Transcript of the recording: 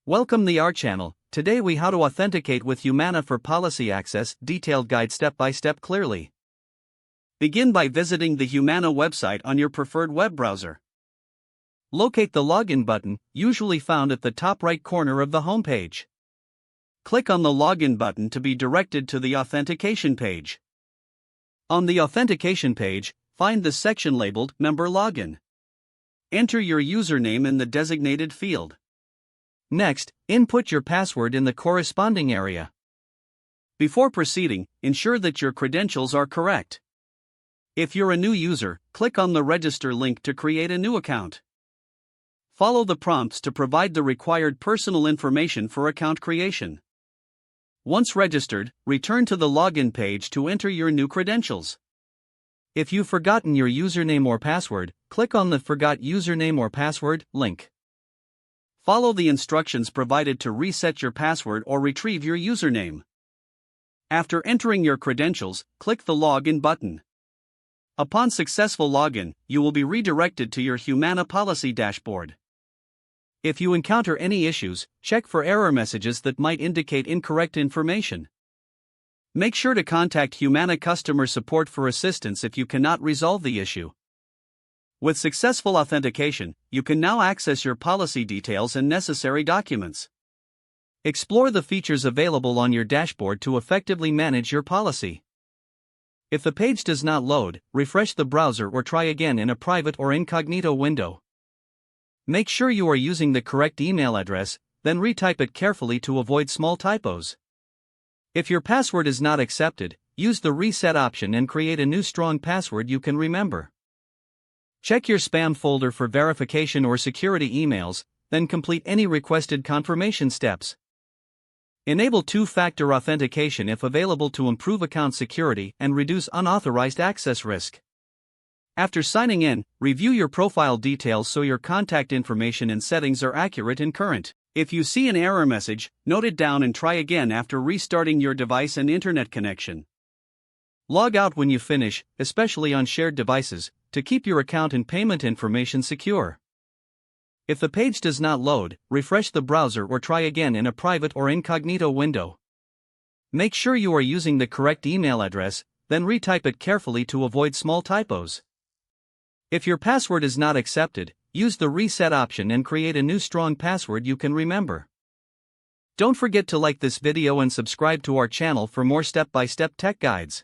Welcome to our channel. Today we how to authenticate with Humana for policy access, detailed guide step by step clearly. Begin by visiting the Humana website on your preferred web browser. Locate the login button, usually found at the top right corner of the homepage. Click on the login button to be directed to the authentication page. On the authentication page, find the section labeled Member Login. Enter your username in the designated field. Next, input your password in the corresponding area. Before proceeding, ensure that your credentials are correct. If you're a new user, click on the register link to create a new account. Follow the prompts to provide the required personal information for account creation. Once registered, return to the login page to enter your new credentials. If you've forgotten your username or password, click on the Forgot Username or Password link. Follow the instructions provided to reset your password or retrieve your username. After entering your credentials, click the Login button. Upon successful login, you will be redirected to your Humana policy dashboard. If you encounter any issues, check for error messages that might indicate incorrect information. Make sure to contact Humana customer support for assistance if you cannot resolve the issue. With successful authentication, you can now access your policy details and necessary documents. Explore the features available on your dashboard to effectively manage your policy. If the page does not load, refresh the browser or try again in a private or incognito window. Make sure you are using the correct email address, then retype it carefully to avoid small typos. If your password is not accepted, use the reset option and create a new strong password you can remember. Check your spam folder for verification or security emails, then complete any requested confirmation steps. Enable two-factor authentication if available to improve account security and reduce unauthorized access risk. After signing in, review your profile details so your contact information and settings are accurate and current. If you see an error message, note it down and try again after restarting your device and internet connection. Log out when you finish, especially on shared devices, to keep your account and payment information secure. If the page does not load, refresh the browser or try again in a private or incognito window. Make sure you are using the correct email address, then retype it carefully to avoid small typos. If your password is not accepted, use the reset option and create a new strong password you can remember. Don't forget to like this video and subscribe to our channel for more step-by-step tech guides.